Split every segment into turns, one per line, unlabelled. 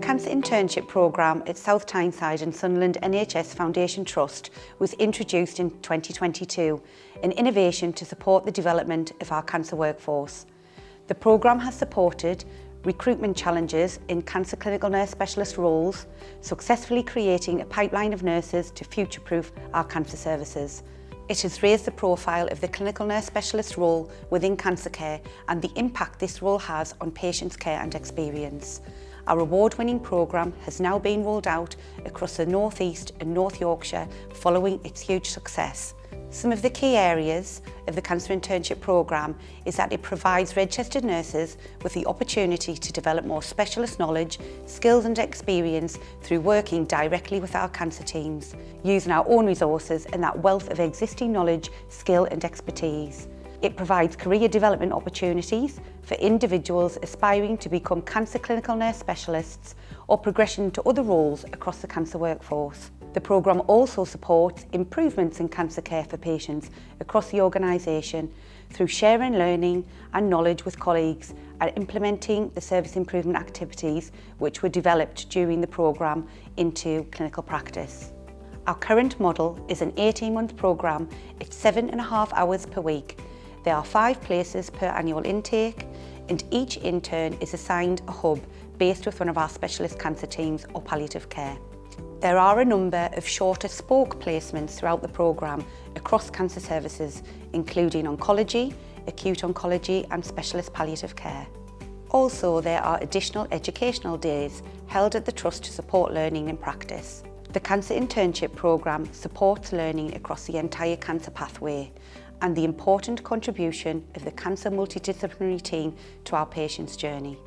Cancer Internship Programme at South Tyneside and Sunderland NHS Foundation Trust was introduced in 2022, an innovation to support the development of our cancer workforce. The programme has supported recruitment challenges in cancer clinical nurse specialist roles, successfully creating a pipeline of nurses to future-proof our cancer services. It has raised the profile of the clinical nurse specialist role within cancer care and the impact this role has on patients' care and experience. Our award-winning programme has now been rolled out across the North East and North Yorkshire following its huge success. Some of the key areas of the Cancer Internship Programme is that it provides registered nurses with the opportunity to develop more specialist knowledge, skills and experience through working directly with our cancer teams, using our own resources and that wealth of existing knowledge, skill and expertise. It provides career development opportunities for individuals aspiring to become cancer clinical nurse specialists or progression to other roles across the cancer workforce. The programme also supports improvements in cancer care for patients across the organisation through sharing learning and knowledge with colleagues and implementing the service improvement activities which were developed during the programme into clinical practice. Our current model is an 18-month programme at 7.5 hours per week. There are 5 places per annual intake and each intern is assigned a hub based with one of our specialist cancer teams or palliative care. There are a number of shorter spoke placements throughout the programme across cancer services, including oncology, acute oncology and specialist palliative care. Also, there are additional educational days held at the Trust to support learning and practice. The Cancer Internship Programme supports learning across the entire cancer pathway and the important contribution of the Cancer Multidisciplinary team to our patients' journey.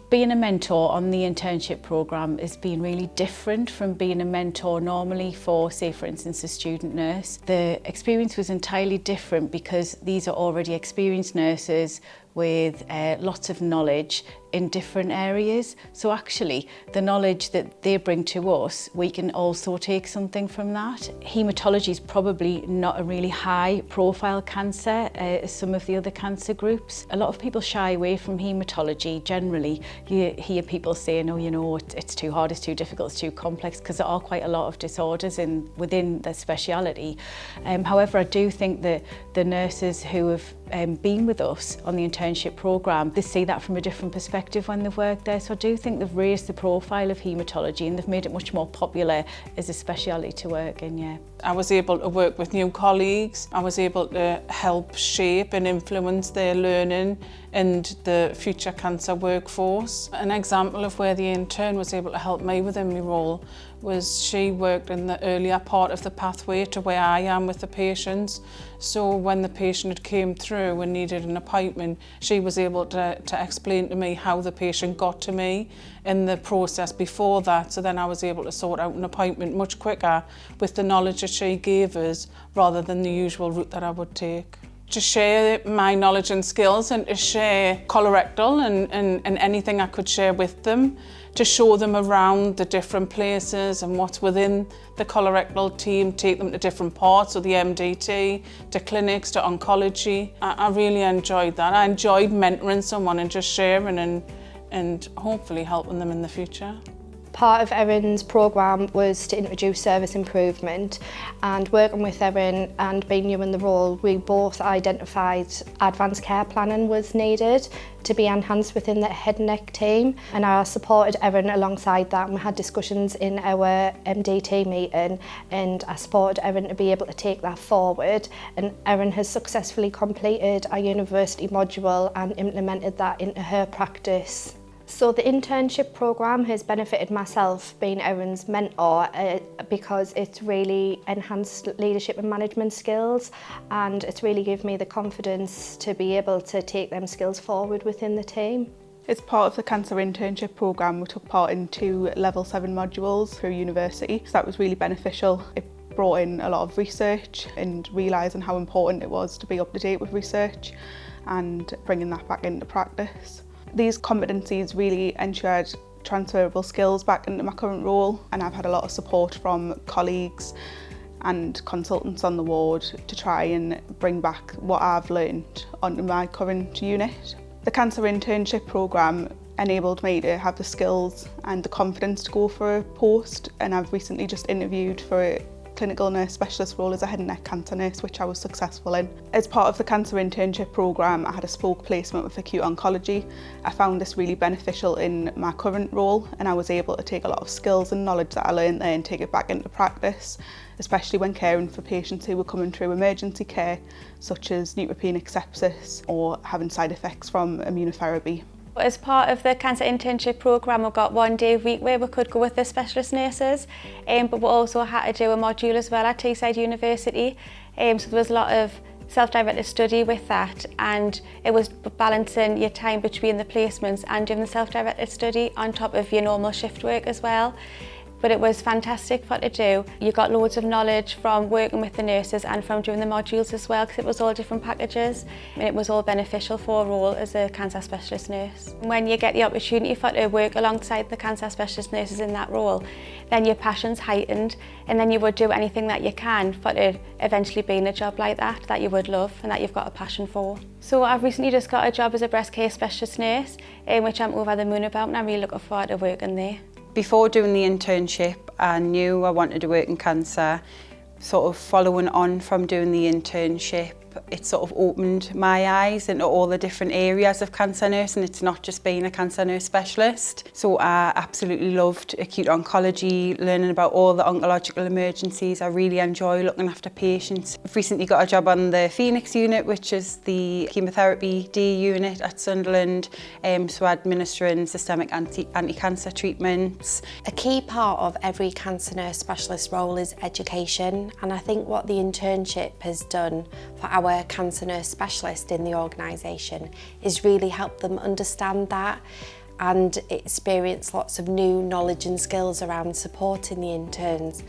Being a mentor on the internship programme has been really different from being a mentor normally for, say, for instance, a student nurse. The experience was entirely different because these are already experienced nurses with lots of knowledge in different areas. So actually, the knowledge that they bring to us, we can also take something from that. Haematology is probably not a really high profile cancer as some of the other cancer groups. A lot of people shy away from haematology generally. You hear people saying, oh, you know, it's too hard, it's too difficult, it's too complex, because there are quite a lot of disorders within the speciality. However, I do think that the nurses who have been with us on the internship programme, they see that from a different perspective when they've worked there. So I do think they've raised the profile of haematology and they've made it much more popular as a speciality to work in, yeah.
I was able to work with new colleagues. I was able to help shape and influence their learning and the future cancer workforce. An example of where the intern was able to help me within my role was she worked in the earlier part of the pathway to where I am with the patients. So when the patient had came through and needed an appointment, she was able to explain to me how the patient got to me in the process before that. So then I was able to sort out an appointment much quicker with the knowledge that she gave us rather than the usual route that I would take. To share my knowledge and skills and to share colorectal and anything I could share with them, to show them around the different places and what's within the colorectal team, take them to different parts of the MDT, to clinics, to oncology. I really enjoyed that. I enjoyed mentoring someone and just sharing and hopefully helping them in the future.
Part of Erin's programme was to introduce service improvement, and working with Erin and being new in the role, we both identified advanced care planning was needed to be enhanced within the head and neck team, and I supported Erin alongside that, and we had discussions in our MDT meeting and I supported Erin to be able to take that forward, and Erin has successfully completed our university module and implemented that into her practice. So the internship programme has benefited myself being Erin's mentor because it's really enhanced leadership and management skills, and it's really given me the confidence to be able to take them skills forward within the team.
As part of the Cancer Internship Programme, we took part in 2 Level 7 modules through university, so that was really beneficial. It brought in a lot of research and realising how important it was to be up to date with research and bringing that back into practice. These competencies really ensured transferable skills back into my current role, and I've had a lot of support from colleagues and consultants on the ward to try and bring back what I've learned onto my current unit. The Cancer Internship Programme enabled me to have the skills and the confidence to go for a post, and I've recently just interviewed for a clinical nurse specialist role as a head and neck cancer nurse, which I was successful in. As part of the cancer internship programme, I had a spoke placement with acute oncology. I found this really beneficial in my current role, and I was able to take a lot of skills and knowledge that I learned there and take it back into practice, especially when caring for patients who were coming through emergency care, such as neutropenic sepsis or having side effects from immunotherapy.
As part of the cancer internship programme, we've got 1 day a week where we could go with the specialist nurses, but we also had to do a module as well at Teesside University. So there was a lot of self-directed study with that, and it was balancing your time between the placements and doing the self-directed study on top of your normal shift work as well. But it was fantastic for to do. You got loads of knowledge from working with the nurses and from doing the modules as well, because it was all different packages, and it was all beneficial for a role as a cancer specialist nurse. When you get the opportunity for to work alongside the cancer specialist nurses in that role, then your passion's heightened, and then you would do anything that you can for to eventually be in a job like that you would love and that you've got a passion for. So I've recently just got a job as a breast care specialist nurse, which I'm over the moon about, and I'm really looking forward to working there.
Before doing the internship, I knew I wanted to work in cancer. Sort of following on from doing the internship, it sort of opened my eyes into all the different areas of cancer nursing. It's not just being a cancer nurse specialist. So I absolutely loved acute oncology, learning about all the oncological emergencies. I really enjoy looking after patients. I've recently got a job on the Phoenix unit, which is the chemotherapy D unit at Sunderland, so administering systemic anti-cancer treatments.
A key part of every cancer nurse specialist role is education, and I think what the internship has done for our cancer nurse specialist in the organisation is really help them understand that and experience lots of new knowledge and skills around supporting the interns.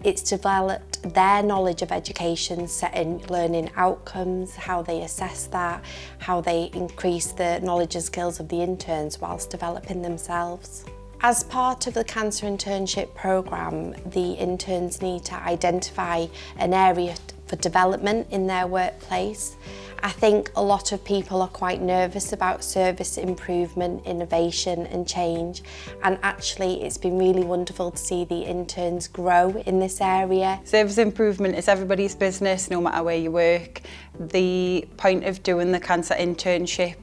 It's developed their knowledge of education, setting learning outcomes, how they assess that, how they increase the knowledge and skills of the interns whilst developing themselves. As part of the cancer internship programme, the interns need to identify an area for development in their workplace. I think a lot of people are quite nervous about service improvement, innovation and change, and actually it's been really wonderful to see the interns grow in this area.
Service improvement is everybody's business, no matter where you work. The point of doing the cancer internship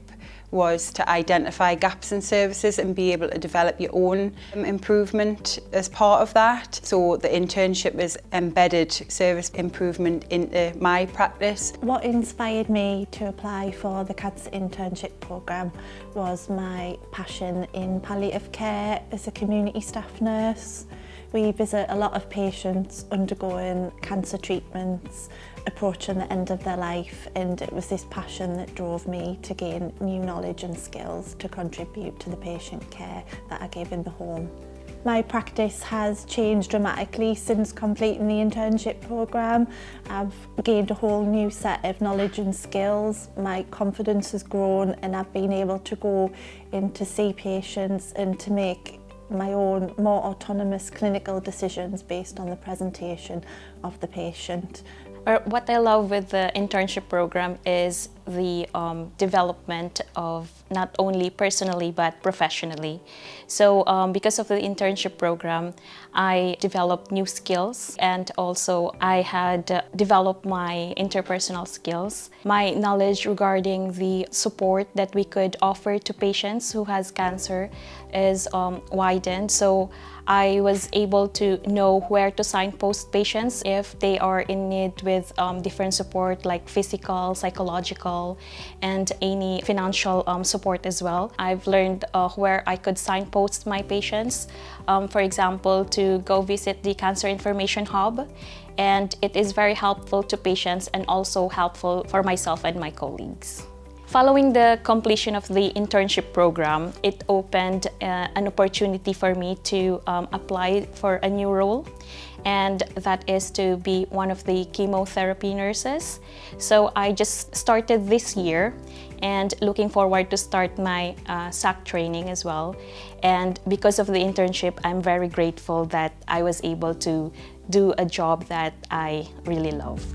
was to identify gaps in services and be able to develop your own improvement as part of that. So the internship has embedded service improvement into my practice.
What inspired me to apply for the cancer internship programme was my passion in palliative care as a community staff nurse. We visit a lot of patients undergoing cancer treatments, approaching the end of their life, and it was this passion that drove me to gain new knowledge and skills to contribute to the patient care that I give in the home. My practice has changed dramatically since completing the internship programme. I've gained a whole new set of knowledge and skills. My confidence has grown, and I've been able to go in to see patients and to make my own more autonomous clinical decisions based on the presentation of the patient.
What I love with the internship program is the development of not only personally but professionally. So because of the internship program, I developed new skills, and also I had developed my interpersonal skills. My knowledge regarding the support that we could offer to patients who has cancer is widened. So I was able to know where to signpost patients if they are in need with different support like physical, psychological, and any financial support as well. I've learned where I could signpost my patients, for example, to go visit the Cancer Information Hub, and it is very helpful to patients and also helpful for myself and my colleagues. Following the completion of the internship program, it opened an opportunity for me to apply for a new role, and that is to be one of the chemotherapy nurses. So I just started this year and looking forward to start my SAC training as well. And because of the internship, I'm very grateful that I was able to do a job that I really love.